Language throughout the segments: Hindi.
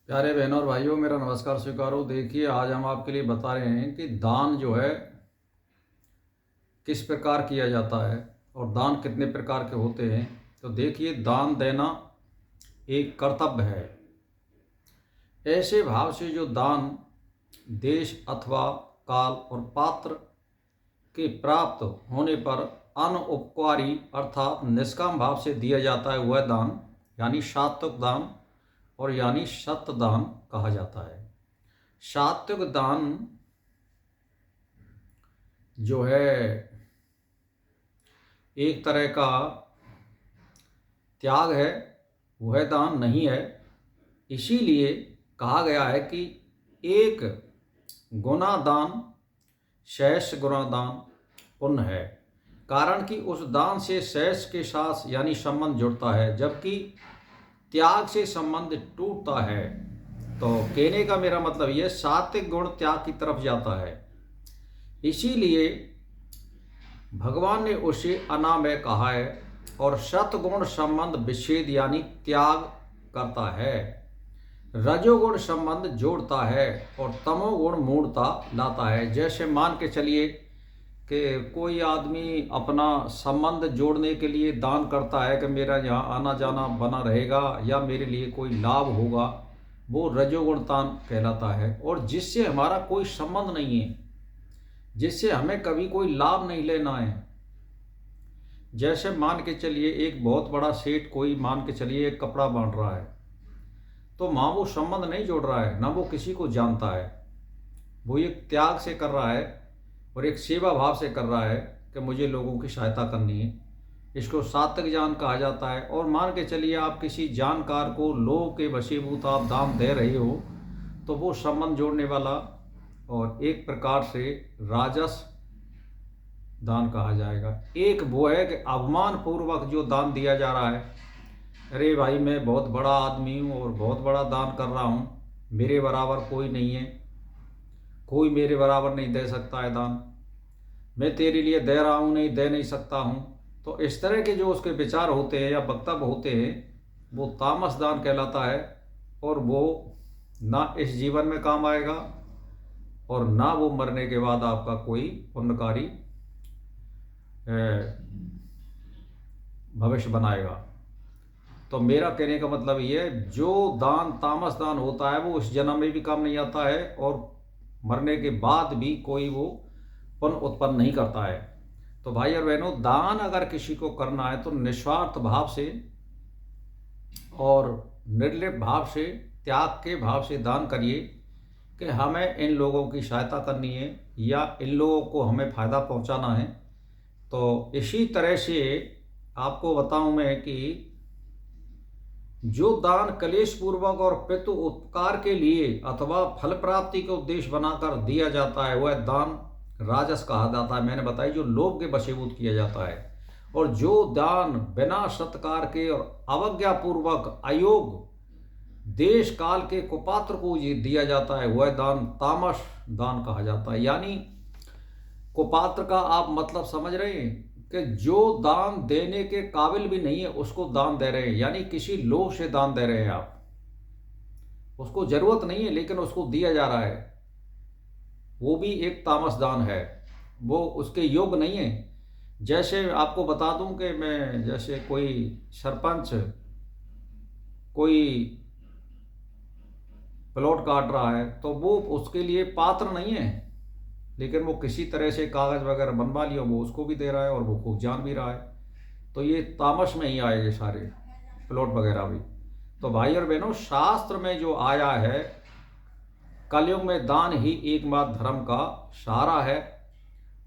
प्यारे बहनों और भाइयों, मेरा नमस्कार स्वीकारो। देखिए, आज हम आपके लिए बता रहे हैं कि दान जो है किस प्रकार किया जाता है और दान कितने प्रकार के होते हैं। तो देखिए, दान देना एक कर्तव्य है। ऐसे भाव से जो दान देश अथवा काल और पात्र के प्राप्त होने पर अनउपकारी अर्थात निष्काम भाव से दिया जाता है, वह दान यानी सात्विक दान और यानी सत्य दान कहा जाता है। सात्विक दान जो है एक तरह का त्याग है, वह दान नहीं है। इसीलिए कहा गया है कि एक गुना दान शेष गुना दान पुण्य है। कारण कि उस दान से शेष के साथ यानी संबंध जुड़ता है, जबकि त्याग से संबंध टूटता है। तो कहने का मेरा मतलब यह सात्विक गुण त्याग की तरफ जाता है। इसीलिए भगवान ने उसे अनामय कहा है और सतगुण संबंध विच्छेद यानी त्याग करता है। रजोगुण संबंध जोड़ता है और तमोगुण मूढ़ता लाता है। जैसे मान के चलिए कि कोई आदमी अपना संबंध जोड़ने के लिए दान करता है कि मेरा यहाँ आना जाना बना रहेगा या मेरे लिए कोई लाभ होगा, वो रजोगुण दान कहलाता है। और जिससे हमारा कोई संबंध नहीं है, जिससे हमें कभी कोई लाभ नहीं लेना है। जैसे मान के चलिए एक बहुत बड़ा सेठ कोई मान के चलिए एक कपड़ा बांट रहा है, तो वहाँ वो संबंध नहीं जोड़ रहा है, ना वो किसी को जानता है। वो एक त्याग से कर रहा है और एक सेवा भाव से कर रहा है कि मुझे लोगों की सहायता करनी है। इसको सात्विक दान कहा जाता है। और मान के चलिए आप किसी जानकार को लोभ के वशीभूत आप दान दे रहे हो, तो वो संबंध जोड़ने वाला और एक प्रकार से राजस दान कहा जाएगा। एक वो है कि अवमान पूर्वक जो दान दिया जा रहा है, अरे भाई मैं बहुत बड़ा आदमी हूँ और बहुत बड़ा दान कर रहा हूँ, मेरे बराबर कोई नहीं है, कोई मेरे बराबर नहीं दे सकता है दान, मैं तेरे लिए दे रहा हूँ, नहीं दे नहीं सकता हूँ। तो इस तरह के जो उसके विचार होते हैं या वक्तव्य होते हैं, वो तामस दान कहलाता है। और वो ना इस जीवन में काम आएगा और ना वो मरने के बाद आपका कोई पुण्यकारी भविष्य बनाएगा। तो मेरा कहने का मतलब ये है, जो दान तामस दान होता है वो इस जन्म में भी काम नहीं आता है और मरने के बाद भी कोई वो पुण्य उत्पन्न नहीं करता है। तो भाई और बहनों, दान अगर किसी को करना है तो निस्वार्थ भाव से और निर्लिप्त भाव से, त्याग के भाव से दान करिए कि हमें इन लोगों की सहायता करनी है या इन लोगों को हमें फ़ायदा पहुंचाना है। तो इसी तरह से आपको बताऊं मैं कि जो दान कलेश पूर्वक और पितृ उपकार के लिए अथवा फल प्राप्ति के उद्देश्य बनाकर दिया जाता है, वह दान राजस कहा जाता है। मैंने बताई जो लोभ के वशीभूत किया जाता है। और जो दान बिना सत्कार के और अवज्ञा पूर्वक अयोग देश काल के कुपात्र को दिया जाता है, वह दान तामस दान कहा जाता है। यानी कुपात्र का आप मतलब समझ रहे हैं कि जो दान देने के काबिल भी नहीं है उसको दान दे रहे हैं, यानी किसी लोभ से दान दे रहे हैं आप, उसको जरूरत नहीं है लेकिन उसको दिया जा रहा है, वो भी एक तामस दान है, वो उसके योग्य नहीं है। जैसे आपको बता दूं कि मैं जैसे कोई सरपंच कोई प्लॉट काट रहा है, तो वो उसके लिए पात्र नहीं है, लेकिन वो किसी तरह से कागज़ वगैरह बनवा लिया, वो उसको भी दे रहा है और वो खूब जान भी रहा है। तो ये तामस में ही आएंगे सारे प्लॉट वगैरह भी। तो भाई और बहनों, शास्त्र में जो आया है, कलयुग में दान ही एकमात्र धर्म का सहारा है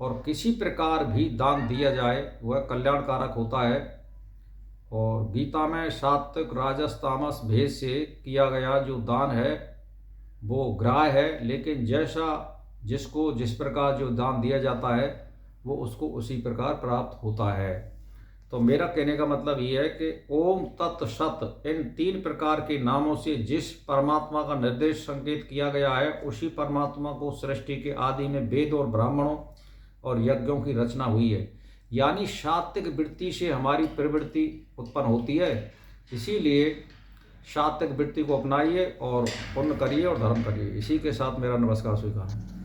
और किसी प्रकार भी दान दिया जाए वह कल्याणकारक होता है। और गीता में सात्विक राजस तामस भेद से किया गया जो दान है वो ग्राह्य है, लेकिन जैसा जिसको जिस प्रकार जो दान दिया जाता है वो उसको उसी प्रकार प्राप्त होता है। तो मेरा कहने का मतलब ये है कि ओम तत् सत इन तीन प्रकार के नामों से जिस परमात्मा का निर्देश संकेत किया गया है, उसी परमात्मा को सृष्टि के आदि में वेद और ब्राह्मणों और यज्ञों की रचना हुई है। यानी सात्विक वृत्ति से हमारी प्रवृत्ति उत्पन्न होती है। इसीलिए सात्विक वृत्ति को अपनाइए और पुण्य करिए और धर्म करिए। इसी के साथ मेरा नमस्कार स्वीकार है।